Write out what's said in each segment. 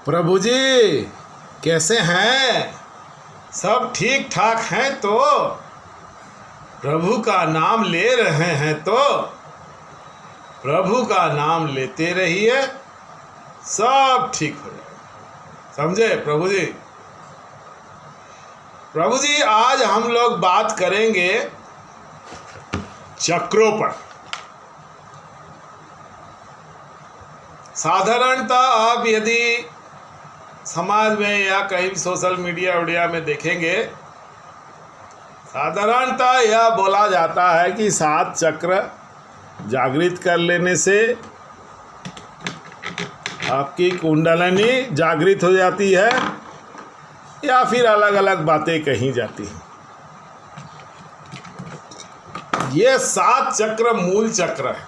प्रभु जी कैसे हैं? सब ठीक ठाक हैं तो? प्रभु का नाम ले रहे हैं तो प्रभु का नाम लेते रहिए, सब ठीक हो जाएगा। समझे प्रभु जी? प्रभु जी आज हम लोग बात करेंगे चक्रों पर। साधारणतः आप यदि समाज में या कहीं सोशल मीडिया में देखेंगे, साधारणतः यह बोला जाता है कि 7 चक्र जागृत कर लेने से आपकी कुंडलिनी जागृत हो जाती है, या फिर अलग अलग बातें कही जाती हैं। ये 7 चक्र मूल चक्र है,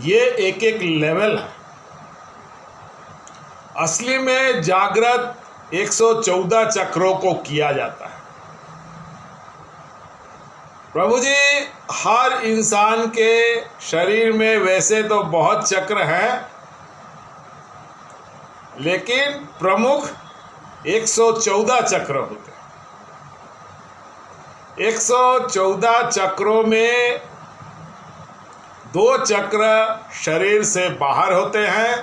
ये एक एक लेवल है। असली में जागृत 114 चक्रों को किया जाता है। प्रभु जी हर इंसान के शरीर में वैसे तो बहुत चक्र हैं, लेकिन प्रमुख 114 चक्र होते हैं। 114 चक्रों में 2 चक्र शरीर से बाहर होते हैं।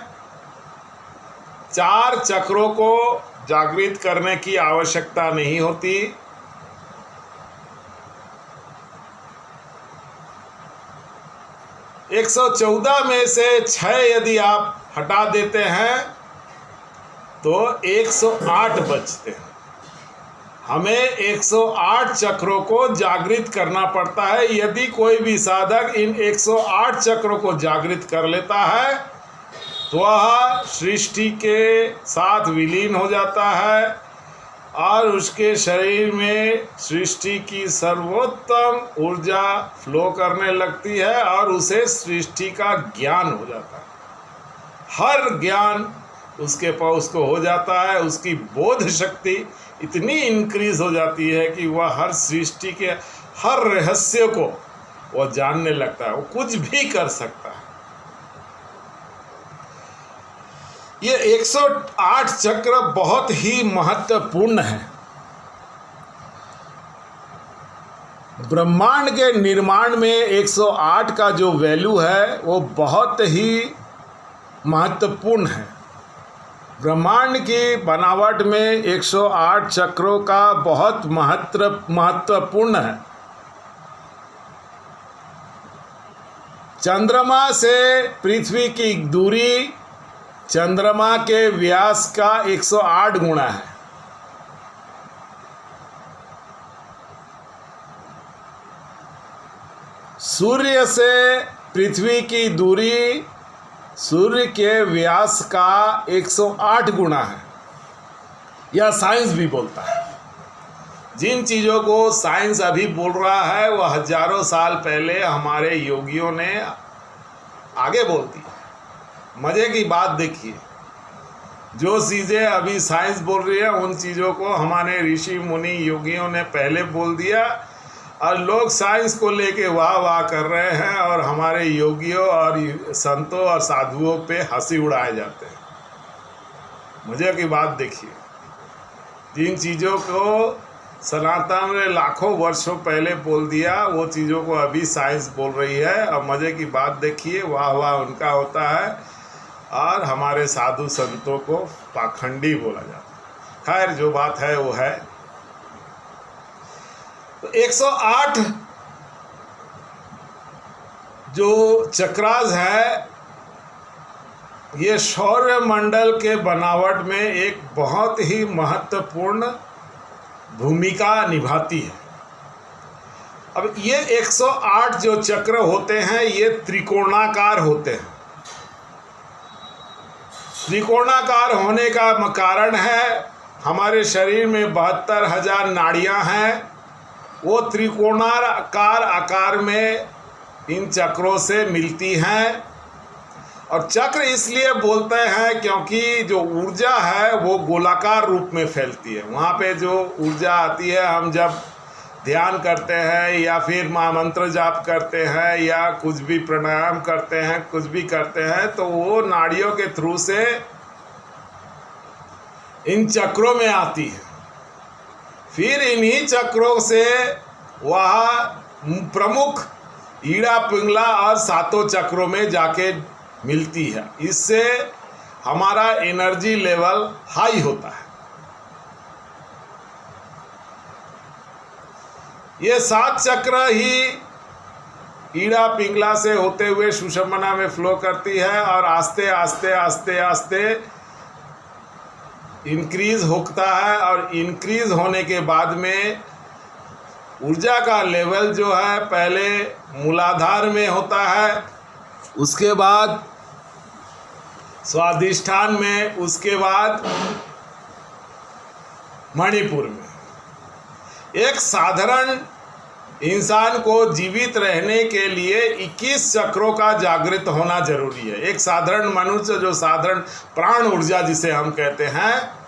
4 चक्रों को जागृत करने की आवश्यकता नहीं होती। 114 में से 6 यदि आप हटा देते हैं तो 108 बचते हैं। हमें 108 चक्रों को जागृत करना पड़ता है। यदि कोई भी साधक इन 108 चक्रों को जागृत कर लेता है तो वह सृष्टि के साथ विलीन हो जाता है और उसके शरीर में सृष्टि की सर्वोत्तम ऊर्जा फ्लो करने लगती है और उसे सृष्टि का ज्ञान हो जाता है। हर ज्ञान उसको हो जाता है। उसकी बोध शक्ति इतनी इंक्रीज हो जाती है कि वह हर सृष्टि के हर रहस्य को वह जानने लगता है। वो कुछ भी कर सकता है। ये 108 चक्र बहुत ही महत्वपूर्ण है। ब्रह्मांड के निर्माण में 108 का जो वैल्यू है वो बहुत ही महत्वपूर्ण है। ब्रह्मांड की बनावट में 108 चक्रों का बहुत महत्वपूर्ण है। चंद्रमा से पृथ्वी की दूरी चंद्रमा के व्यास का 108 गुना है। सूर्य से पृथ्वी की दूरी सूर्य के व्यास का 108 गुना है। यह साइंस भी बोलता है। जिन चीज़ों को साइंस अभी बोल रहा है वह हजारों साल पहले हमारे योगियों ने आगे बोल दी। मज़े की बात देखिए, जो चीज़ें अभी साइंस बोल रही है उन चीज़ों को हमारे ऋषि मुनि योगियों ने पहले बोल दिया और लोग साइंस को लेके वाह वाह कर रहे हैं और हमारे योगियों और संतों और साधुओं पे हंसी उड़ाए जाते हैं। मज़े की बात देखिए, जिन चीज़ों को सनातन ने लाखों वर्षों पहले बोल दिया वो चीज़ों को अभी साइंस बोल रही है। और मज़े की बात देखिए, वाह वाह उनका होता है और हमारे साधु संतों को पाखंडी बोला जाता है। खैर जो बात है वो है। तो 108 जो चक्रास है ये सौर मंडल के बनावट में एक बहुत ही महत्वपूर्ण भूमिका निभाती है। अब ये 108 जो चक्र होते हैं ये त्रिकोणाकार होते हैं। त्रिकोणाकार होने का कारण है हमारे शरीर में 72,000 नाड़ियां हैं। वो त्रिकोणाकार आकार में इन चक्रों से मिलती हैं। और चक्र इसलिए बोलते हैं क्योंकि जो ऊर्जा है वो गोलाकार रूप में फैलती है। वहाँ पे जो ऊर्जा आती है, हम जब ध्यान करते हैं या फिर महामंत्र जाप करते हैं या कुछ भी प्राणायाम करते हैं, कुछ भी करते हैं, तो वो नाड़ियों के थ्रू से इन चक्रों में आती है। फिर इन्हीं चक्रों से वह प्रमुख ईड़ा पिंगला और सातों चक्रों में जाके मिलती है। इससे हमारा एनर्जी लेवल हाई होता है। ये 7 चक्र ही ईड़ा पिंगला से होते हुए सुषुम्ना में फ्लो करती है और आस्ते आस्ते आस्ते आस्ते इंक्रीज होता है। और इंक्रीज होने के बाद में ऊर्जा का लेवल जो है पहले मूलाधार में होता है, उसके बाद स्वादिष्ठान में, उसके बाद मणिपुर में। एक साधारण इंसान को जीवित रहने के लिए 21 चक्रों का जागृत होना जरूरी है। एक साधारण मनुष्य, जो साधारण प्राण ऊर्जा जिसे हम कहते हैं,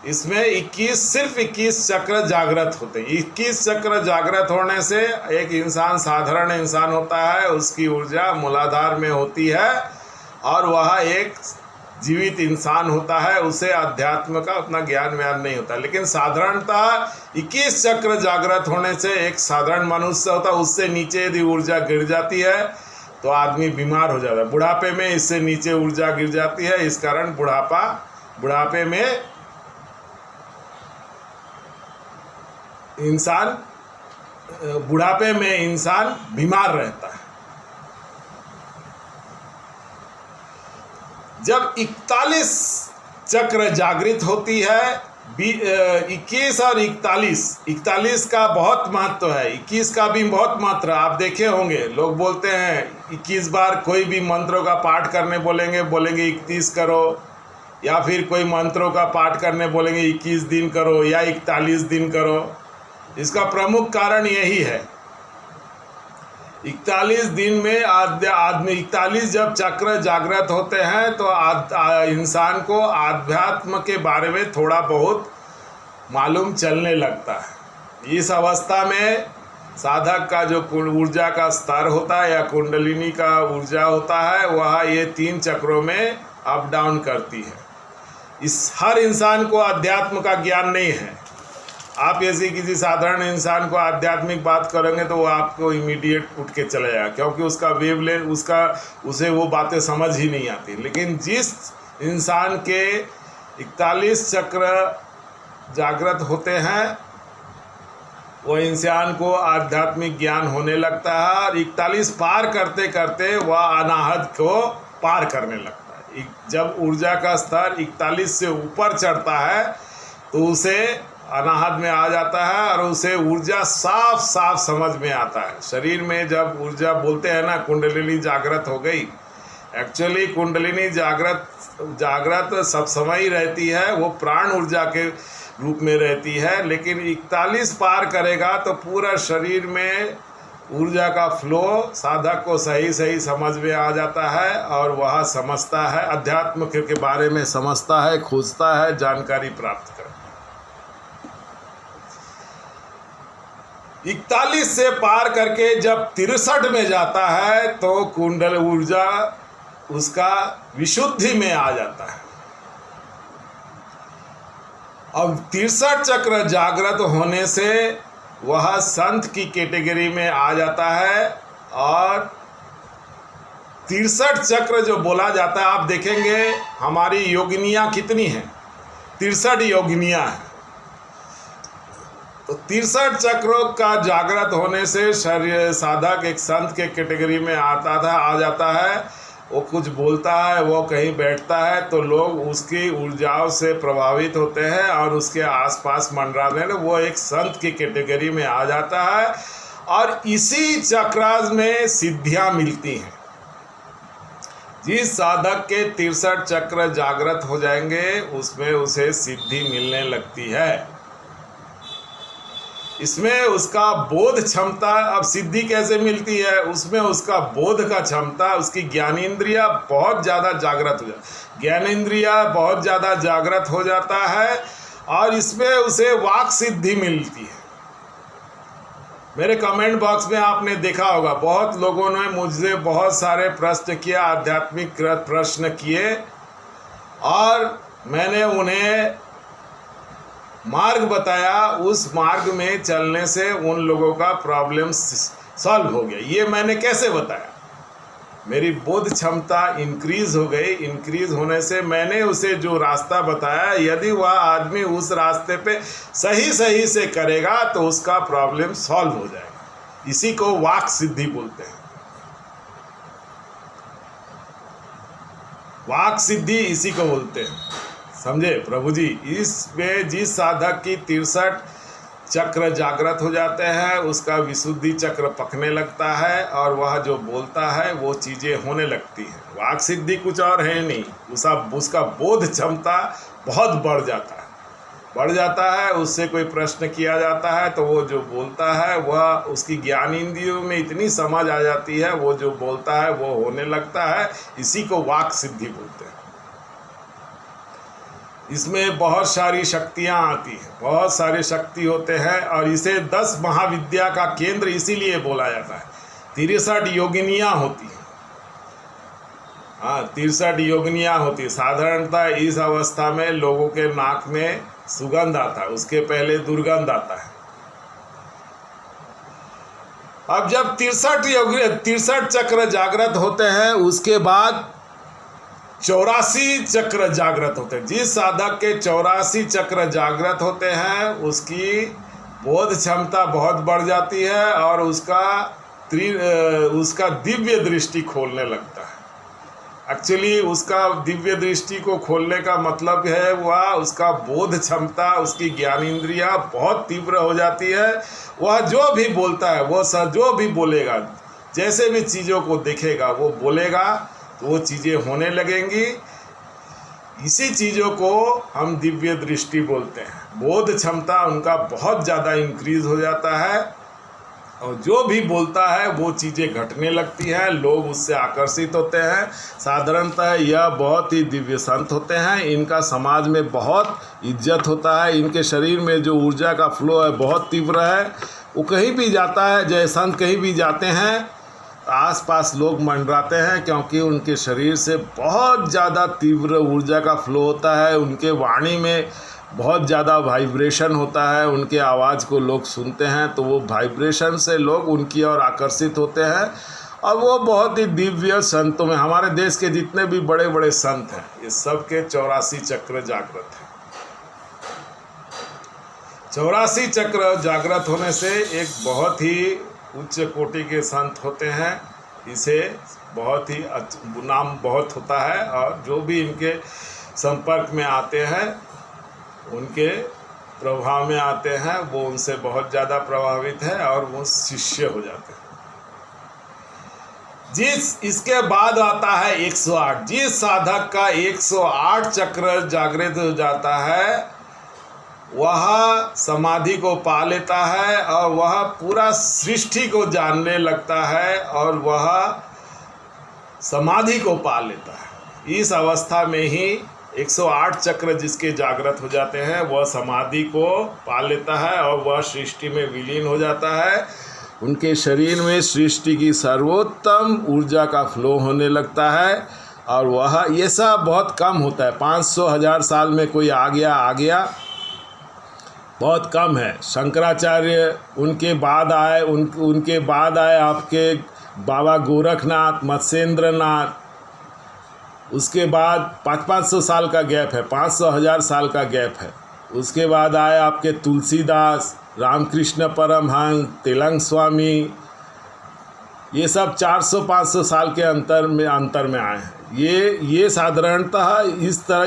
इसमें सिर्फ 21 चक्र जागृत होते हैं। 21 चक्र जागृत होने से एक इंसान साधारण इंसान होता है, उसकी ऊर्जा मूलाधार में होती है और वह एक जीवित इंसान होता है। उसे अध्यात्म का उतना ज्ञान व्यान नहीं होता। लेकिन साधारणतः 21 चक्र जागृत होने से एक साधारण मनुष्य होता है, उससे नीचे यदि ऊर्जा गिर जाती है तो आदमी बीमार हो जाता है। बुढ़ापे में इससे नीचे ऊर्जा गिर जाती है, इस कारण बुढ़ापे में इंसान बीमार रहता है। जब 41 चक्र जागृत होती है, 21 और 41 का बहुत महत्व है। 21 का भी बहुत महत्व है। आप देखे होंगे, लोग बोलते हैं 21 बार कोई भी मंत्रों का पाठ करने बोलेंगे 31 करो, या फिर कोई मंत्रों का पाठ करने बोलेंगे 21 दिन करो या 41 दिन करो। इसका प्रमुख कारण यही है। 41 दिन में आदमी 41 जब चक्र जागृत होते हैं तो इंसान को आध्यात्म के बारे में थोड़ा बहुत मालूम चलने लगता है। इस अवस्था में साधक का जो ऊर्जा का स्तर होता है या कुंडलिनी का ऊर्जा होता है, वह ये 3 चक्रों में अप डाउन करती है। हर इंसान को अध्यात्म का ज्ञान नहीं है। आप ऐसे किसी साधारण इंसान को आध्यात्मिक बात करेंगे तो वो आपको इमीडिएट उठ के चले जाएगा, क्योंकि उसका वेवलेंथ उसे वो बातें समझ ही नहीं आती। लेकिन जिस इंसान के 41 चक्र जागृत होते हैं, वो इंसान को आध्यात्मिक ज्ञान होने लगता है और 41 पार करते करते वह अनाहत को पार करने लगता है। जब ऊर्जा का स्तर 41 से ऊपर चढ़ता है तो उसे अनाहत में आ जाता है और उसे ऊर्जा साफ साफ समझ में आता है। शरीर में जब ऊर्जा बोलते हैं ना, कुंडलिनी जागृत हो गई, एक्चुअली कुंडलिनी जागृत सब समय ही रहती है, वो प्राण ऊर्जा के रूप में रहती है। लेकिन 41 पार करेगा तो पूरा शरीर में ऊर्जा का फ्लो साधक को सही सही समझ में आ जाता है और वह समझता है, अध्यात्म के बारे में समझता है, खोजता है, जानकारी प्राप्त करता है। 41 से पार करके जब 63 में जाता है तो कुंडल ऊर्जा उसका विशुद्धि में आ जाता है। अब 63 चक्र जागृत होने से वह संत की कैटेगरी में आ जाता है। और 63 चक्र जो बोला जाता है, आप देखेंगे हमारी योगिनियाँ कितनी हैं, 63 योगिनियाँ हैं। तो 63 चक्रों का जागृत होने से शरीर साधक एक संत के कैटेगरी में आ जाता है। वो कुछ बोलता है, वो कहीं बैठता है तो लोग उसकी ऊर्जाओं से प्रभावित होते हैं और उसके आसपास मंडराते हैं, वो एक संत की कैटेगरी में आ जाता है। और इसी चक्रास में सिद्धियां मिलती हैं। जिस साधक के 63 चक्र जागृत हो जाएंगे उसमें उसे सिद्धि मिलने लगती है। इसमें उसका बोध क्षमता, अब सिद्धि कैसे मिलती है, उसमें उसका बोध का क्षमता, उसकी ज्ञानेंद्रिया बहुत ज़्यादा जागृत हो जाती, ज्ञानेंद्रिया बहुत ज़्यादा जागृत हो जाता है और इसमें उसे वाक सिद्धि मिलती है। मेरे कमेंट बॉक्स में आपने देखा होगा, बहुत लोगों ने मुझसे बहुत सारे प्रश्न किया, आध्यात्मिक प्रश्न किए और मैंने उन्हें मार्ग बताया, उस मार्ग में चलने से उन लोगों का प्रॉब्लम सॉल्व हो गया। ये मैंने कैसे बताया? मेरी बोध क्षमता इंक्रीज हो गई। इंक्रीज होने से मैंने उसे जो रास्ता बताया, यदि वह आदमी उस रास्ते पे सही से करेगा तो उसका प्रॉब्लम सॉल्व हो जाएगा। इसी को वाक सिद्धि बोलते हैं। वाक सिद्धि इसी को बोलते हैं, समझे प्रभु जी। इसमें जिस साधक की 63 चक्र जागृत हो जाते हैं, उसका विशुद्धि चक्र पकने लगता है और वह जो बोलता है वो चीज़ें होने लगती हैं। वाक सिद्धि कुछ और है नहीं, उसका बोध क्षमता बहुत बढ़ जाता है। उससे कोई प्रश्न किया जाता है तो वो जो बोलता है वह उसकी ज्ञान इंद्रियों में इतनी समझ आ जाती है, वो जो बोलता है वो होने लगता है। इसी को वाक सिद्धि बोलते हैं। इसमें बहुत सारी शक्तियाँ आती हैं, बहुत सारे शक्ति होते हैं और इसे 10 महाविद्या का केंद्र इसीलिए बोला जाता है। 63 योगिनियाँ होती हैं। हाँ, 63 योगिनियाँ होती है। साधारणतः इस अवस्था में लोगों के नाक में सुगंध आता है, उसके पहले दुर्गंध आता है। अब जब 63 चक्र जागृत होते हैं, उसके बाद 84 चक्र जागृत होते हैं। जिस साधक के 84 चक्र जागृत होते हैं, उसकी बोध क्षमता बहुत बढ़ जाती है और उसका दिव्य दृष्टि खोलने लगता है। एक्चुअली उसका दिव्य दृष्टि को खोलने का मतलब है वह उसका बोध क्षमता, उसकी ज्ञान इंद्रियाँ बहुत तीव्र हो जाती है। वह जो भी बोलता है, वो जो भी बोलेगा, जैसे भी चीज़ों को देखेगा वो बोलेगा, तो वो चीज़ें होने लगेंगी। इसी चीज़ों को हम दिव्य दृष्टि बोलते हैं। बोध क्षमता उनका बहुत ज़्यादा इंक्रीज हो जाता है और जो भी बोलता है वो चीज़ें घटने लगती हैं, लोग उससे आकर्षित होते हैं। साधारणतः यह बहुत ही दिव्य संत होते हैं, इनका समाज में बहुत इज्जत होता है। इनके शरीर में जो ऊर्जा का फ्लो है बहुत तीव्र है। वो कहीं भी जाता है, जय संत कहीं भी जाते हैं, आसपास लोग मंडराते हैं, क्योंकि उनके शरीर से बहुत ज़्यादा तीव्र ऊर्जा का फ्लो होता है। उनके वाणी में बहुत ज़्यादा वाइब्रेशन होता है। उनके आवाज़ को लोग सुनते हैं तो वो वाइब्रेशन से लोग उनकी ओर आकर्षित होते हैं और वो बहुत ही दिव्य संतों में, हमारे देश के जितने भी बड़े बड़े संत हैं, ये सब के 84 चक्र जागृत हैं। 84 चक्र जागृत होने से एक बहुत ही उच्च कोटि के संत होते हैं। इसे बहुत ही नाम बहुत होता है और जो भी इनके संपर्क में आते हैं, उनके प्रभाव में आते हैं, वो उनसे बहुत ज़्यादा प्रभावित है और वो शिष्य हो जाते हैं। इसके बाद आता है 108। जिस साधक का 108 चक्र जागृत हो जाता है, वह समाधि को पा लेता है और वह पूरा सृष्टि को जानने लगता है और वह समाधि को पा लेता है। इस अवस्था में ही 108 चक्र जिसके जागृत हो जाते हैं, वह समाधि को पा लेता है और वह सृष्टि में विलीन हो जाता है। उनके शरीर में सृष्टि की सर्वोत्तम ऊर्जा का फ्लो होने लगता है और वह ये सब बहुत कम होता है। 500-1000 साल में कोई आ गया, बहुत कम है। शंकराचार्य उनके बाद आए, उनके बाद आए आपके बाबा गोरखनाथ, मत्स्येंद्रनाथ, उसके बाद 500-500 साल का गैप है, 500-1000 साल का गैप है। उसके बाद आए आपके तुलसीदास, रामकृष्ण परमहंस, तेलंग स्वामी, ये सब 400-500 साल के अंतर में आए हैं। ये साधारणतः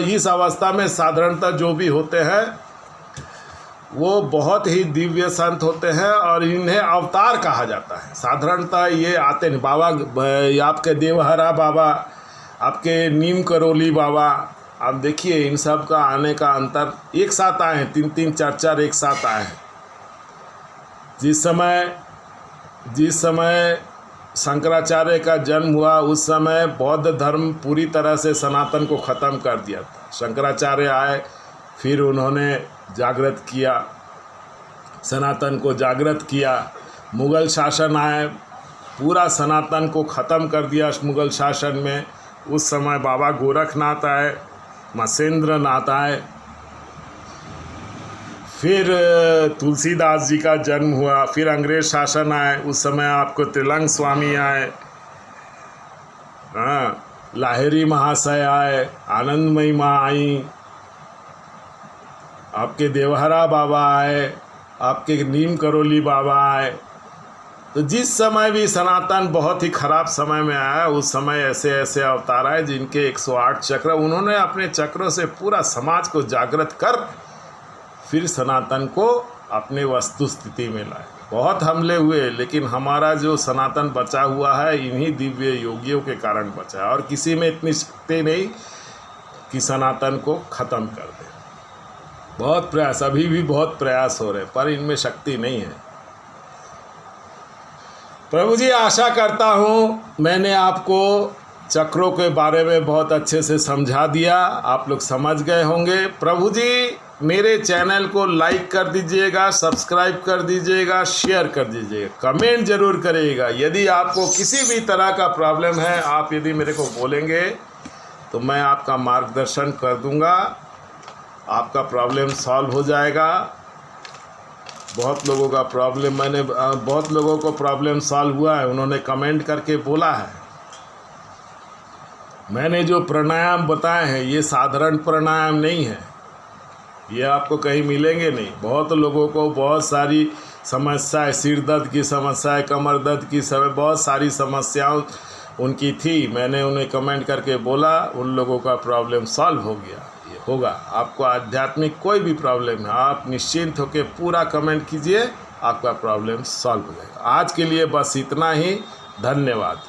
इस अवस्था में साधारणतः जो भी होते हैं वो बहुत ही दिव्य संत होते हैं और इन्हें अवतार कहा जाता है। साधारणतः ये आते हैं बाबा, आपके देवहरा बाबा, आपके नीम करोली बाबा, आप देखिए इन सब का आने का अंतर, एक साथ आए हैं, 3-3, 4-4 एक साथ आए हैं। जिस समय शंकराचार्य का जन्म हुआ, उस समय बौद्ध धर्म पूरी तरह से सनातन को ख़त्म कर दिया था। शंकराचार्य आए, फिर उन्होंने जागृत किया, सनातन को जागृत किया। मुग़ल शासन आए, पूरा सनातन को ख़त्म कर दिया मुग़ल शासन में। उस समय बाबा गोरखनाथ आए, मत्स्येंद्र नाथ आए, फिर तुलसीदास जी का जन्म हुआ, फिर अंग्रेज शासन आए, उस समय आपको त्रिलंग स्वामी आए, हाँ, लाहिरी महाशय आए, आनंदमयी माँ आई, आपके देवहरा बाबा आए, आपके नीम करोली बाबा आए। तो जिस समय भी सनातन बहुत ही खराब समय में आया, उस समय ऐसे ऐसे अवतार आए जिनके 108 चक्र, उन्होंने अपने चक्रों से पूरा समाज को जागृत कर फिर सनातन को अपने वस्तु स्थिति में लाए। बहुत हमले हुए, लेकिन हमारा जो सनातन बचा हुआ है इन्हीं दिव्य योगियों के कारण बचा है, और किसी में इतनी शक्ति नहीं कि सनातन को ख़त्म कर दे। बहुत प्रयास, अभी भी बहुत प्रयास हो रहे, पर इनमें शक्ति नहीं है। प्रभु जी, आशा करता हूँ मैंने आपको चक्रों के बारे में बहुत अच्छे से समझा दिया, आप लोग समझ गए होंगे। प्रभु जी, मेरे चैनल को लाइक कर दीजिएगा, सब्सक्राइब कर दीजिएगा, शेयर कर दीजिएगा, कमेंट जरूर करिएगा। यदि आपको किसी भी तरह का प्रॉब्लम है, आप यदि मेरे को बोलेंगे तो मैं आपका मार्गदर्शन कर दूंगा, आपका प्रॉब्लम सॉल्व हो जाएगा। बहुत लोगों का प्रॉब्लम, बहुत लोगों को प्रॉब्लम सॉल्व हुआ है, उन्होंने कमेंट करके बोला है। मैंने जो प्राणायाम बताए हैं ये साधारण प्राणायाम नहीं है, ये आपको कहीं मिलेंगे नहीं। बहुत लोगों को बहुत सारी समस्याएं, सिर दर्द की समस्याएं, कमर दर्द की बहुत सारी समस्याओं उनकी थी, मैंने उन्हें कमेंट करके बोला, उन लोगों का प्रॉब्लम सॉल्व हो गया। ये होगा, आपको आध्यात्मिक कोई भी प्रॉब्लम है, आप निश्चिंत होकर पूरा कमेंट कीजिए, आपका प्रॉब्लम सॉल्व हो जाएगा। आज के लिए बस इतना ही, धन्यवाद।